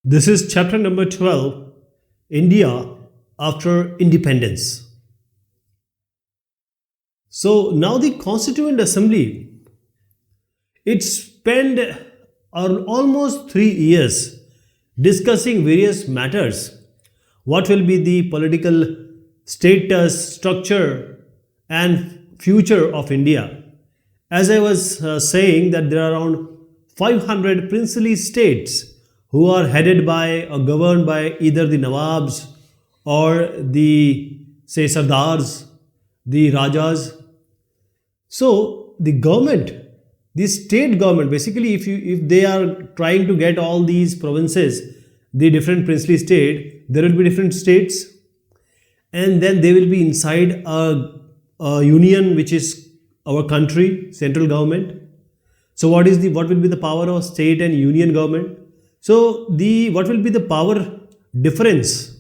This is chapter number 12, India after independence. So now the Constituent Assembly, it spent almost 3 years discussing various matters. What will be the political status, structure and future of India? As I was saying that there are around 500 princely states who are headed by or governed by either the Nawabs or the say Sardars, the Rajas. So the government, the state government, basically if they are trying to get all these provinces, the different princely state, there will be different states, and then they will be inside a union which is our country, central government. So what will be the power of state and union government? So the what will be the power difference?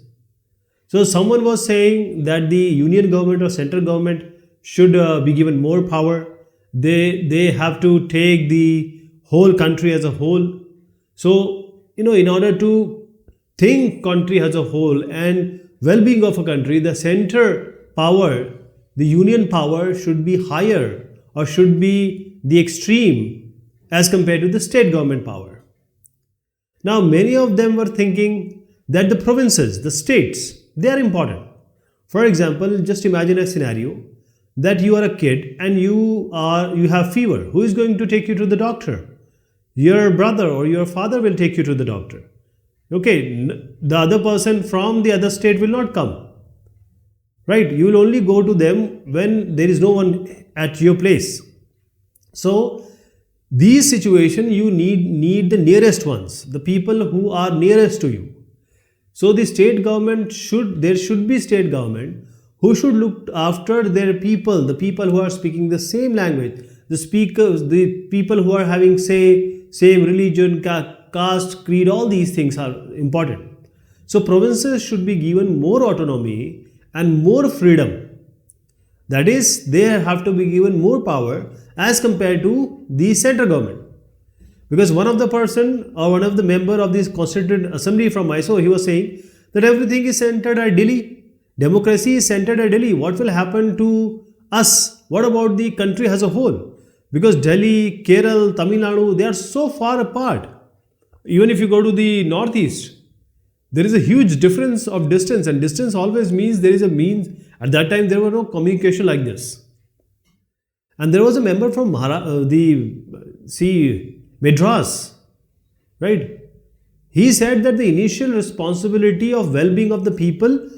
So someone was saying that the union government or central government should be given more power. They have to take the whole country as a whole. So in order to think country as a whole and well-being of a country, the center power, the union power should be higher or should be the extreme as compared to the state government power. Now many of them were thinking that the provinces, the states, they are important. For example, just imagine a scenario that you are a kid and you have fever. Who is going to take you to the doctor? Your brother or your father will take you to the doctor. Okay, the other person from the other state will not come. Right? You will only go to them when there is no one at your place. So these situations you need the nearest ones, the people who are nearest to you. So the state government there should be state government who should look after their people, the people who are speaking the same language, the people who are having same religion, caste, creed, all these things are important. So provinces should be given more autonomy and more freedom. That is, they have to be given more power as compared to the central government. Because one of the member of this Constituent Assembly from Mysore, he was saying that everything is centered at Delhi. Democracy is centered at Delhi. What will happen to us? What about the country as a whole? Because Delhi, Kerala, Tamil Nadu, they are so far apart. Even if you go to the northeast, there is a huge difference of distance, and distance always means there is a means. At that time, there were no communication like this. And there was a member from Madras, right? He said that the initial responsibility of well-being of the people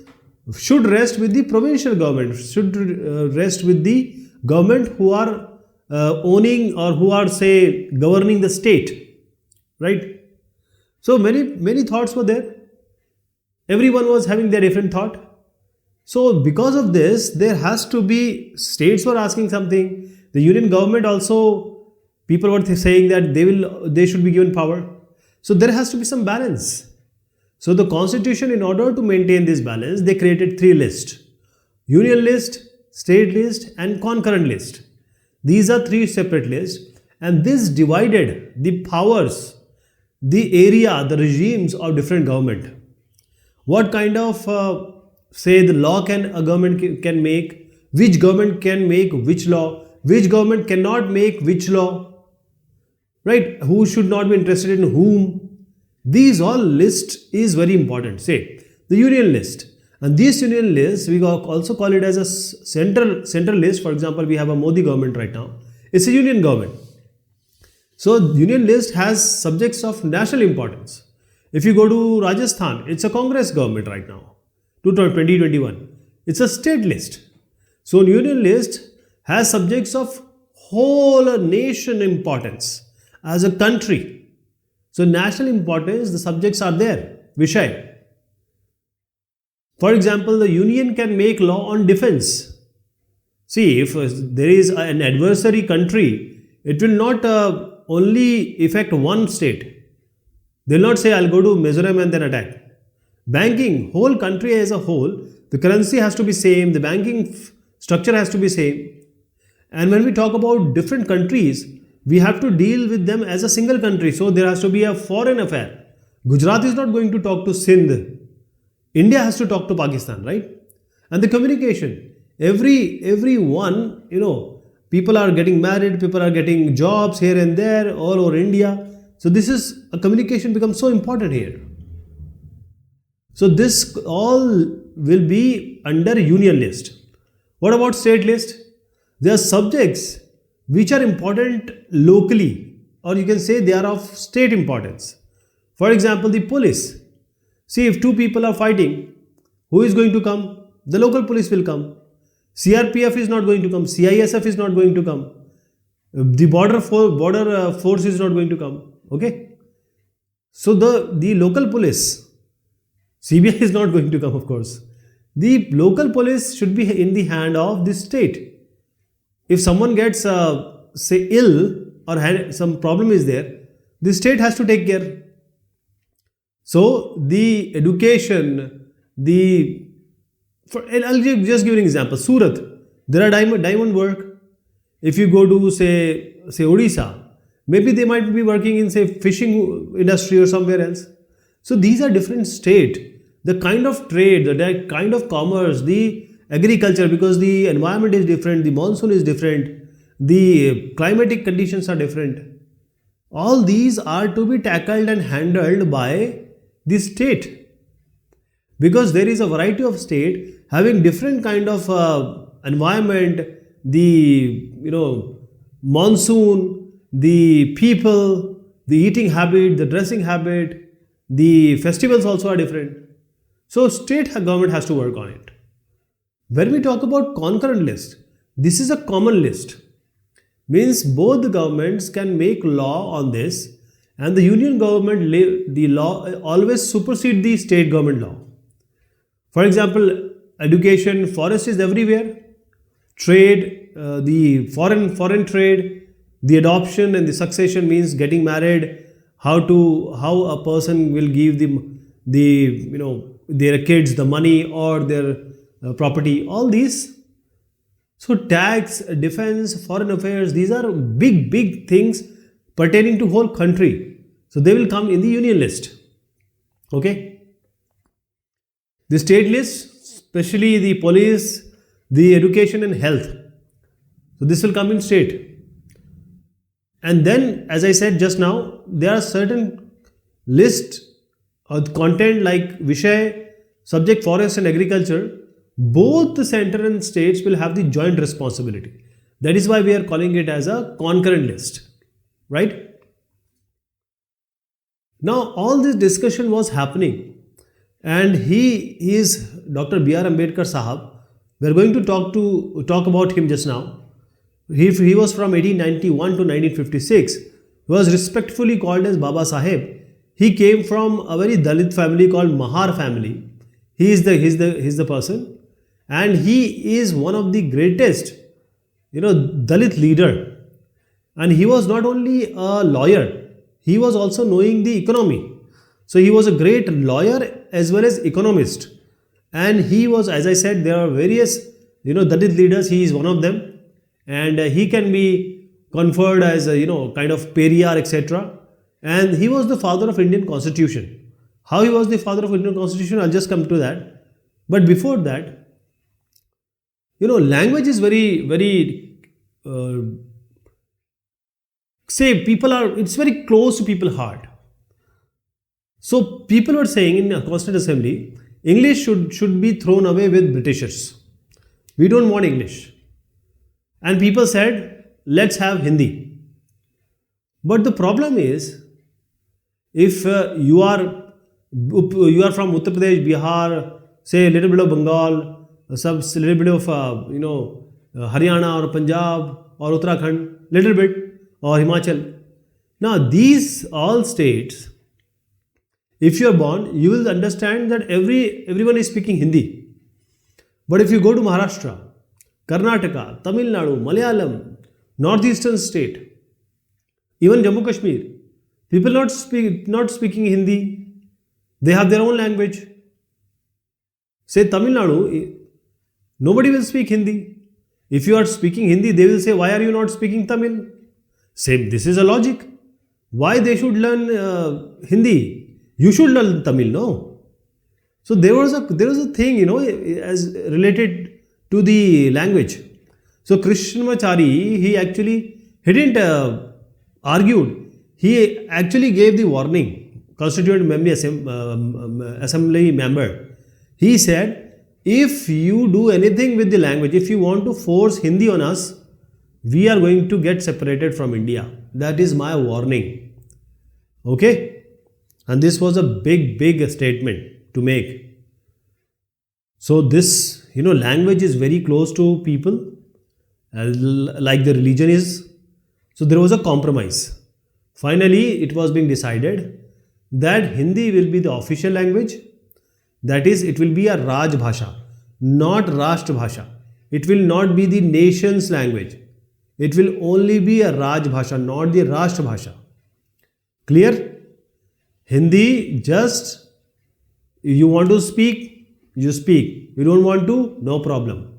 should rest with the provincial government, should rest with the government who are owning or who are governing the state, right? So many thoughts were there. Everyone was having their different thought. So because of this, there has to be, states were asking something. The union government also, people were saying that they should be given power. So there has to be some balance. So the constitution, in order to maintain this balance, they created 3 lists: union list, state list and concurrent list. These are 3 separate lists, and this divided the powers, the area, the regimes of different government. What kind of the law can a government can make, which government can make which law, which government cannot make which law, right? Who should not be interested in whom. These all list is very important. Say the union list, and this union list we also call it as a central list. For example, we have a Modi government right now. It's a union government. So union list has subjects of national importance. If you go to Rajasthan, it's a Congress government right now, 2021. It's a state list. So union list has subjects of whole nation importance as a country. So national importance, the subjects are there, Vishay. For example, the union can make law on defense. See, if there is an adversary country, it will not only affect one state. They will not say, I'll go to Mizoram and then attack. Banking, whole country as a whole, the currency has to be same, the banking structure has to be same. And when we talk about different countries, we have to deal with them as a single country. So there has to be a foreign affair. Gujarat is not going to talk to Sindh. India has to talk to Pakistan, right? And the communication, every one, people are getting married, people are getting jobs here and there all over India. So this is a communication becomes so important here. So this all will be under union list. What about state list? There are subjects which are important locally, or you can say they are of state importance. For example, the police. See, if two people are fighting, who is going to come? The local police will come. CRPF is not going to come. CISF is not going to come. The border force is not going to come. Okay. So the local police, CBI is not going to come, of course. The local police should be in the hand of the state. If someone gets say ill or some problem is there, the state has to take care. So the education, I'll just give an example. Surat, there are diamond work. If you go to say Odisha, maybe they might be working in say fishing industry or somewhere else. So these are different state. The kind of trade, the kind of commerce, the agriculture, because the environment is different, the monsoon is different, the climatic conditions are different. All these are to be tackled and handled by the state, because there is a variety of state having different kind of environment, the monsoon, the people, the eating habit, the dressing habit, the festivals also are different. So state government has to work on it. When we talk about concurrent list, this is a common list. Means both the governments can make law on this, and the union government, the law always supersede the state government law. For example, education, forest is everywhere. Trade, the foreign trade, the adoption and the succession means getting married, how a person will give their kids the money or their property, all these. So tax, defense, foreign affairs, these are big things pertaining to whole country. So they will come in the union list. Okay. The state list, especially the police, the education and health. So this will come in state. And then, as I said just now, there are certain list of content like Vishay, subject forest and agriculture. Both the center and states will have the joint responsibility. That is why we are calling it as a concurrent list, right? Now all this discussion was happening, and he is Dr. B.R. Ambedkar Sahab. We are going to talk about him just now. He was from 1891 to 1956. He was respectfully called as Baba Saheb. He came from a very Dalit family called Mahar family. He's the person, and he is one of the greatest, Dalit leader. And he was not only a lawyer, he was also knowing the economy. So he was a great lawyer as well as economist. And he was, as I said, there are various, Dalit leaders. He is one of them, and he can be conferred as a, kind of Periyar, etc. And he was the father of Indian Constitution. How he was the father of Indian Constitution, I'll just come to that. But before that, language is very, it's very close to people's heart. So people were saying in a Constituent Assembly, English should be thrown away with Britishers. We don't want English. And people said, let's have Hindi. But the problem is, if you are from Uttar Pradesh, Bihar, say a little bit of Bengal, a little bit of Haryana or Punjab or Uttarakhand, little bit, or Himachal. Now these all states, if you are born, you will understand that everyone is speaking Hindi. But if you go to Maharashtra, Karnataka, Tamil Nadu, Malayalam, northeastern state, even Jammu Kashmir, people not speaking Hindi. They have their own language. Say Tamil Nadu, nobody will speak Hindi. If you are speaking Hindi, they will say, why are you not speaking Tamil? Same, this is a logic. Why they should learn Hindi? You should learn Tamil, no? So there was a thing, as related to the language. So Krishnamachari, he didn't argued. He actually gave the warning. Constituent assembly member. He said, if you do anything with the language, if you want to force Hindi on us, we are going to get separated from India. That is my warning. Okay? And this was a big statement to make. So this, language is very close to people, like the religion is. So there was a compromise. Finally, it was being decided that Hindi will be the official language. That is, it will be a Raj Bhasha, not Rashtra Bhasha. It will not be the nation's language. It will only be a Raj Bhasha, not the Rashtra Bhasha. Clear? Hindi, just you want to speak, you speak. You don't want to, no problem.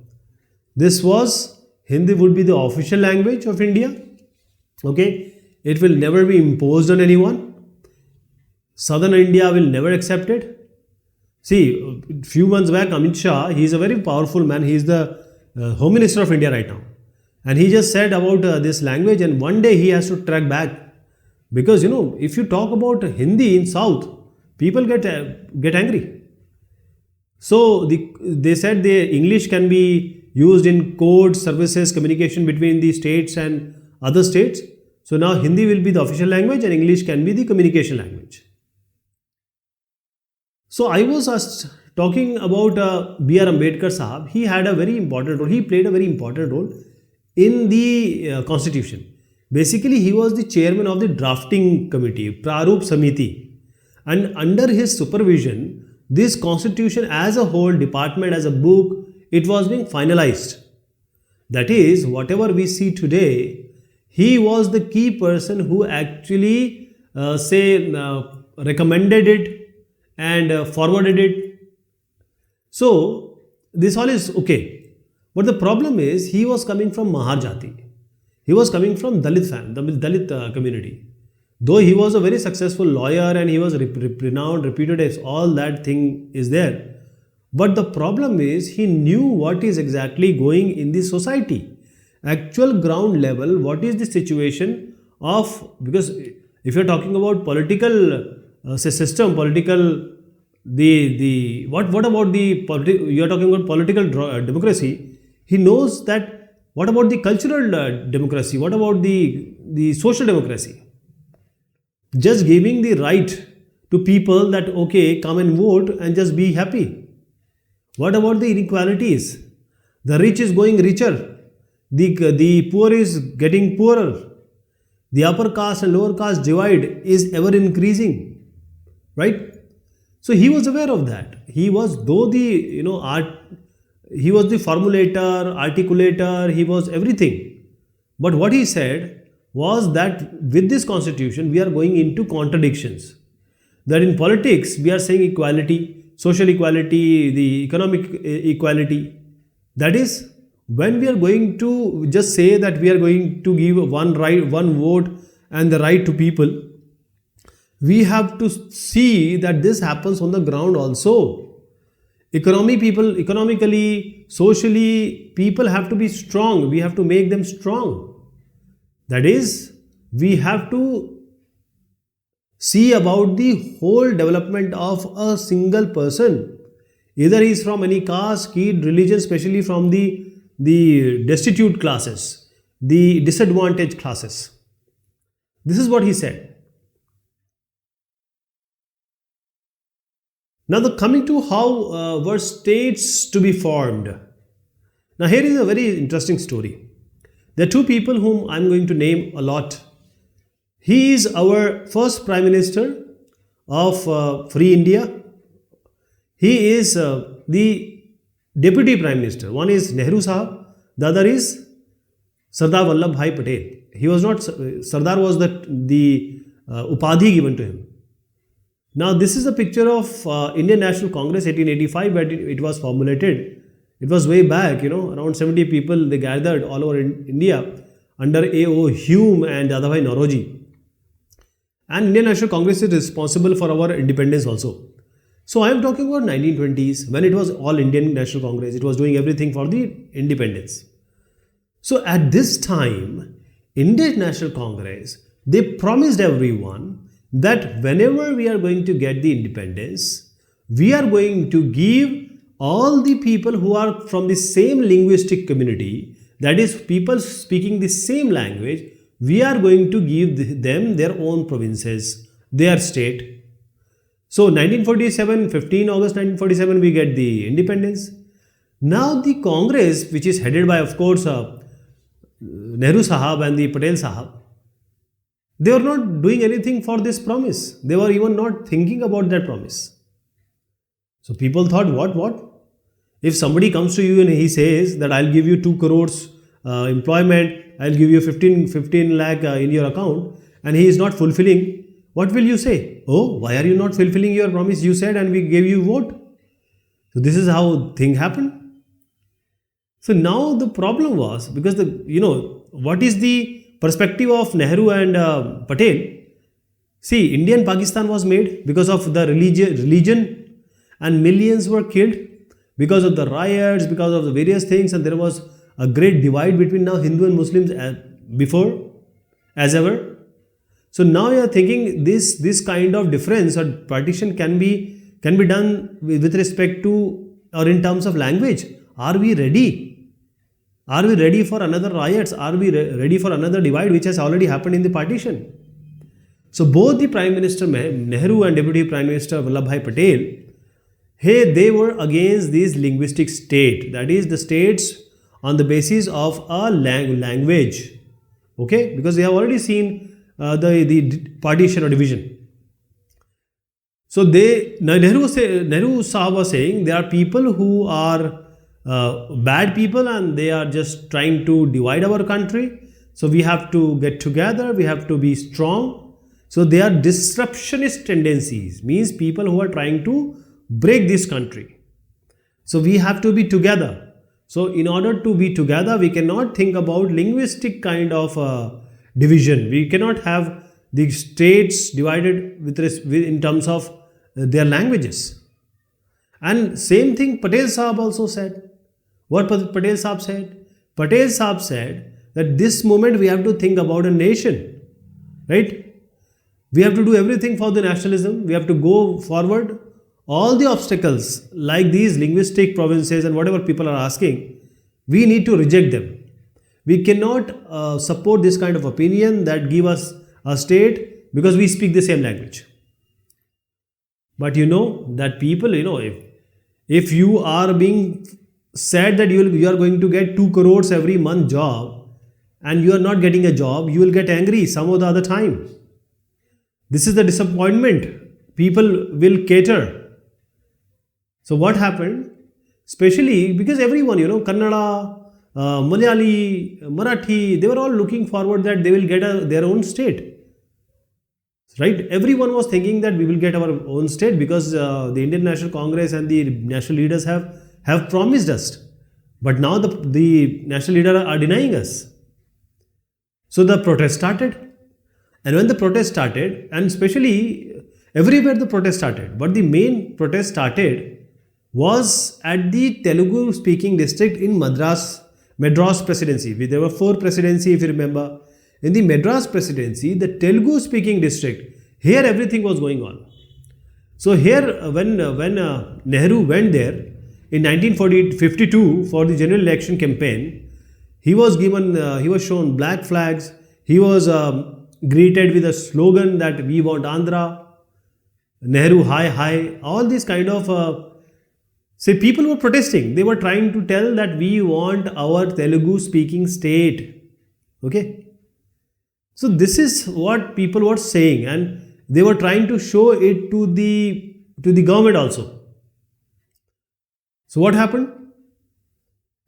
This was, Hindi would be the official language of India. Okay? It will never be imposed on anyone. Southern India will never accept it. See, a few months back, Amit Shah, he is a very powerful man. He is the Home Minister of India right now. And he just said about this language, and one day he has to track back. Because, if you talk about Hindi in South, people get angry. So, they said the English can be used in code, services, communication between the states and other states. So, now Hindi will be the official language and English can be the communication language. So, I was talking about B.R. Ambedkar Sahab. He had a very important role. He played a very important role in the constitution. Basically, he was the chairman of the drafting committee, Prarup Samiti. And under his supervision, this constitution as a whole, department as a book, it was being finalized. That is, whatever we see today, he was the key person who actually, recommended it and forwarded it. So, this all is okay. But the problem is, he was coming from Mahar Jati. He was coming from Dalit community. Though he was a very successful lawyer and he was renowned, reputed as all that thing is there. But the problem is he knew what is exactly going in the society. Actual ground level, what is the situation of, because if you are talking about political system, political, what about you are talking about political democracy, he knows that. What about the cultural democracy? What about the social democracy? Just giving the right to people that, okay, come and vote and just be happy. What about the inequalities? The rich is going richer. The poor is getting poorer. The upper caste and lower caste divide is ever increasing. Right? So he was aware of that. He was, though the, he was the formulator, articulator, he was everything. But what he said was that with this constitution, we are going into contradictions. That in politics, we are saying equality, social equality, the economic equality. That is, when we are going to just say that we are going to give one vote and the right to people, we have to see that this happens on the ground also. Economically, socially, people have to be strong. We have to make them strong. That is, we have to see about the whole development of a single person. Either he is from any caste, creed, religion, especially from the destitute classes, the disadvantaged classes. This is what he said. Now, coming to how were states to be formed. Now, here is a very interesting story. There are two people whom I am going to name a lot. He is our first Prime Minister of Free India. He is the Deputy Prime Minister. One is Nehru Sahab, the other is Sardar Vallabhbhai Patel. He was not, Sardar was the upadhi given to him. Now, this is a picture of Indian National Congress 1885 where it was formulated. It was way back, around 70 people, they gathered all over India under A.O. Hume and Dadabhai Naoroji. And Indian National Congress is responsible for our independence also. So I am talking about 1920s when it was all Indian National Congress. It was doing everything for the independence. So at this time, Indian National Congress, they promised everyone that whenever we are going to get the independence, we are going to give all the people who are from the same linguistic community, that is people speaking the same language, we are going to give them their own provinces, their state. So 1947, 15 August 1947, we get the independence. Now the Congress, which is headed by, of course, Nehru Sahab and the Patel Sahab, they were not doing anything for this promise. They were even not thinking about that promise. So people thought, what? If somebody comes to you and he says that I'll give you 2 crores employment, I'll give you 15 lakh in your account, and he is not fulfilling, what will you say? Oh, why are you not fulfilling your promise? You said and we gave you vote. So this is how thing happened. So now the problem was, because what is the perspective of Nehru and Patel? See, Indian Pakistan was made because of the religion, and millions were killed because of the riots, because of the various things, and there was a great divide between now Hindu and Muslims before as ever. So now you are thinking this kind of difference or partition can be done with respect to or in terms of language. Are we ready? Are we ready for another riots? Are we ready for another divide which has already happened in the partition? So both the Prime Minister Nehru and Deputy Prime Minister Vallabhbhai Patel, they were against this linguistic state, that is the states on the basis of a language, okay, because they have already seen the partition or division. So Nehru Sahab was saying there are people who are bad people and they are just trying to divide our country. So we have to get together, we have to be strong. So they are disruptionist tendencies, means people who are trying to break this country. So we have to be together. So in order to be together, we cannot think about linguistic kind of division. We cannot have the states divided in terms of their languages. And same thing Patel Sahab also said. What Patel Sahab said? Patel Sahab said that this moment we have to think about a nation, right? We have to do everything for the nationalism. We have to go forward. All the obstacles like these linguistic provinces and whatever people are asking, we need to reject them. We cannot support this kind of opinion that give us a state because we speak the same language. But you know that people, if you are being said that you are going to get 2 crores every month job and you are not getting a job, you will get angry some of the other time. This is the disappointment. People will cater. So what happened? Especially because everyone, Kannada, Malayali, Marathi, they were all looking forward that they will get their own state. Right? Everyone was thinking that we will get our own state because the Indian National Congress and the national leaders have promised us. But now the national leaders are denying us. So the protest started. And when the protest started, and especially everywhere the protest started, but the main protest started was at the Telugu speaking district in Madras presidency. There were 4 presidencies, if you remember. In the Madras presidency, the Telugu speaking district, here everything was going on. So here when Nehru went there in 1952 for the general election campaign, he was shown black flags. He was greeted with a slogan that we want Andhra, Nehru hi, all these kind of people were protesting. They were trying to tell that we want our Telugu speaking state. Okay. So this is what people were saying, and they were trying to show it to the government also. So what happened?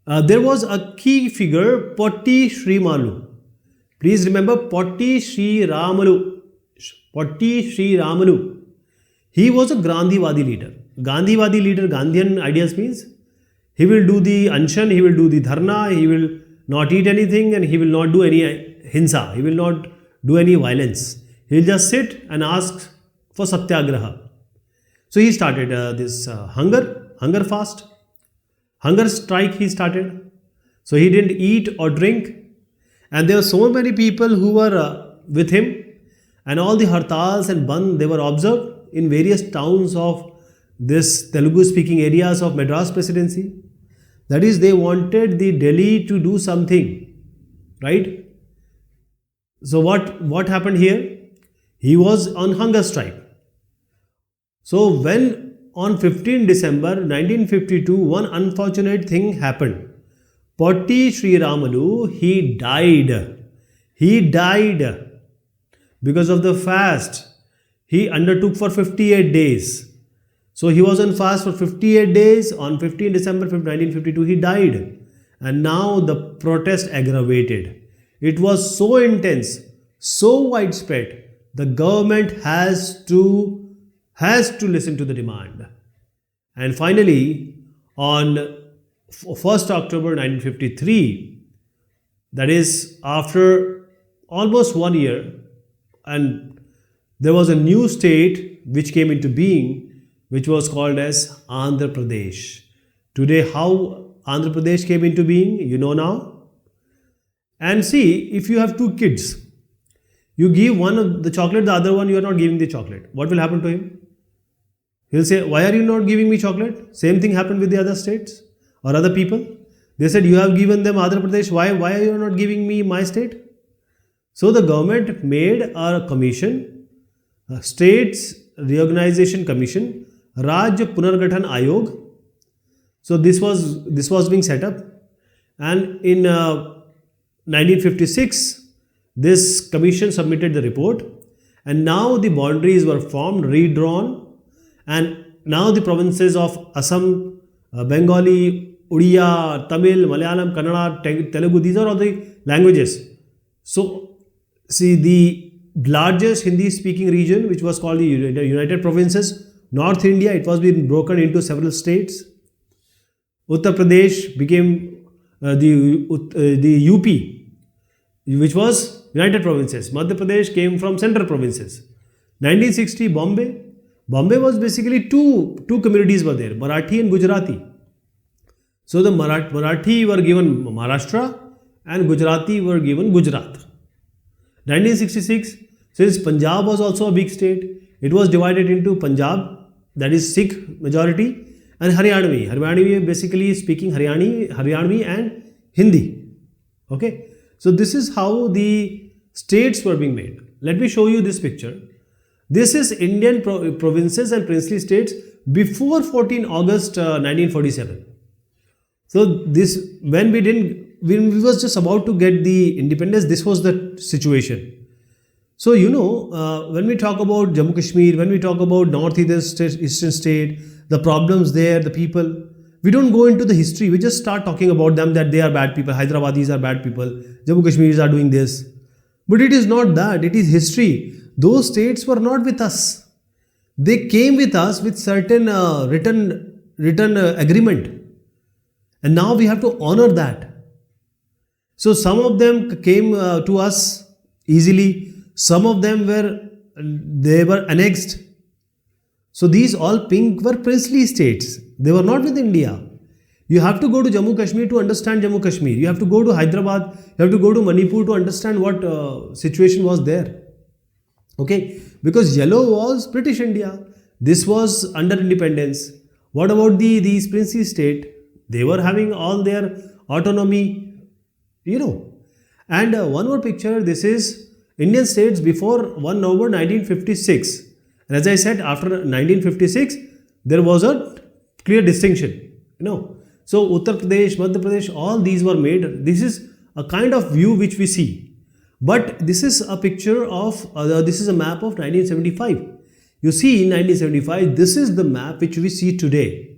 There was a key figure, Potti Srimalu. Please remember Potti Sri Ramalu. Potti Sri Ramalu. He was a Gandhiwadi leader. Gandhiwadi leader, Gandhian ideas means he will do the Anshan, he will do the Dharna, he will not eat anything and he will not do any Hinsa. He will not do any violence. He'll just sit and ask for satyagraha. So he started this hunger fast, hunger strike he started. So he didn't eat or drink. And there were so many people who were with him. And all the hartals and bandh, they were observed in various towns of this Telugu speaking areas of Madras presidency. That is, they wanted the Delhi to do something, right? So what happened here? He was on hunger strike. So when on 15 December 1952, one unfortunate thing happened. Potti Sri Ramalu, he died. He died because of the fast he undertook for 58 days. So he was on fast for 58 days. On 15 December 1952, he died. And now the protest aggravated. It was so intense, so widespread. The government has to listen to the demand. And finally, on 1st October 1953, that is after almost 1 year, and there was a new state which came into being, which was called as Andhra Pradesh. Today, how Andhra Pradesh came into being, you know now. And see, if you have two kids, you give one of the chocolate, the other one you are not giving the chocolate. What will happen to him? He'll say, why are you not giving me chocolate? Same thing happened with the other states or other people. They said, you have given them Andhra Pradesh, why are you not giving me my state? So the government made a commission, a States Reorganization Commission, Rajya Punargathan Ayog. So this was being set up, and in 1956, this commission submitted the report, and now the boundaries were formed, redrawn, and now the provinces of Assam, Bengali, Odia, Tamil, Malayalam, Kannada, Telugu, these are all the languages. So see, the largest Hindi speaking region, which was called the United Provinces, North India, it was being broken into several states. Uttar Pradesh became the UP, which was United Provinces. Madhya Pradesh came from Central Provinces. 1960, Bombay. Bombay was basically two communities were there, Marathi and Gujarati. So the Marathi were given Maharashtra and Gujarati were given Gujarat. 1966, since Punjab was also a big state, it was divided into Punjab, that is Sikh majority, and Haryanvi. Haryanvi basically speaking Haryanvi and Hindi. Okay, so this is how the states were being made. Let me show you this picture. This is Indian provinces and princely states before 14 August 1947. So this, when we was just about to get the independence, this was the situation. So when we talk about Jammu Kashmir, when we talk about Eastern state, the problems there, the people, we don't go into the history. We just start talking about them, that they are bad people, Hyderabadis are bad people, Jammu Kashmiris are doing this. But it is not that, it is history. Those states were not with us. They came with us with certain written agreement. And now we have to honor that. So some of them came to us easily. Some of them were annexed. So these all pink were princely states. They were not with India. You have to go to Jammu Kashmir to understand Jammu Kashmir. You have to go to Hyderabad. You have to go to Manipur to understand what situation was there. Okay, because yellow was British India. This was under independence. What about these princely state? They were having all their autonomy, And one more picture, this is Indian states before 1 November 1956. And as I said, after 1956, there was a clear distinction, So Uttar Pradesh, Madhya Pradesh, all these were made. This is a kind of view which we see. But this is a picture of, this is a map of 1975. You see, in 1975, this is the map which we see today.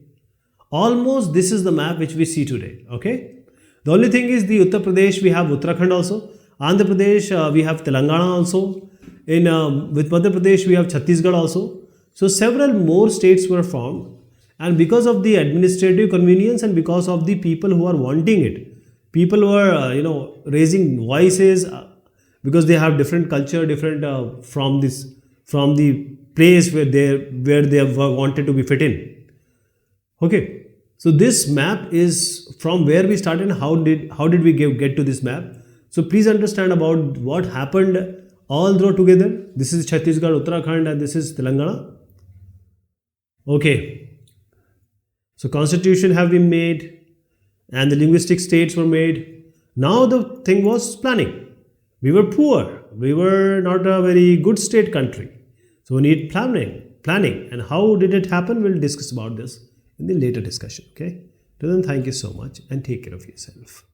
Almost this is the map which we see today, okay? The only thing is the Uttar Pradesh, we have Uttarakhand also. Andhra Pradesh, we have Telangana also. With Madhya Pradesh, we have Chhattisgarh also. So several more states were formed. And because of the administrative convenience and because of the people who are wanting it, people were, raising voices, because they have different culture, different from the place where they have wanted to be fit in. Okay, so this map is from where we started. How did we get to this map? So please understand about what happened all through together. This is Chhattisgarh, Uttarakhand, and this is Telangana. Okay, so constitution have been made, and the linguistic states were made. Now the thing was planning. We were poor. We were not a very good state country. So we need planning. And how did it happen? We'll discuss about this in the later discussion. Okay. Till then, thank you so much and take care of yourself.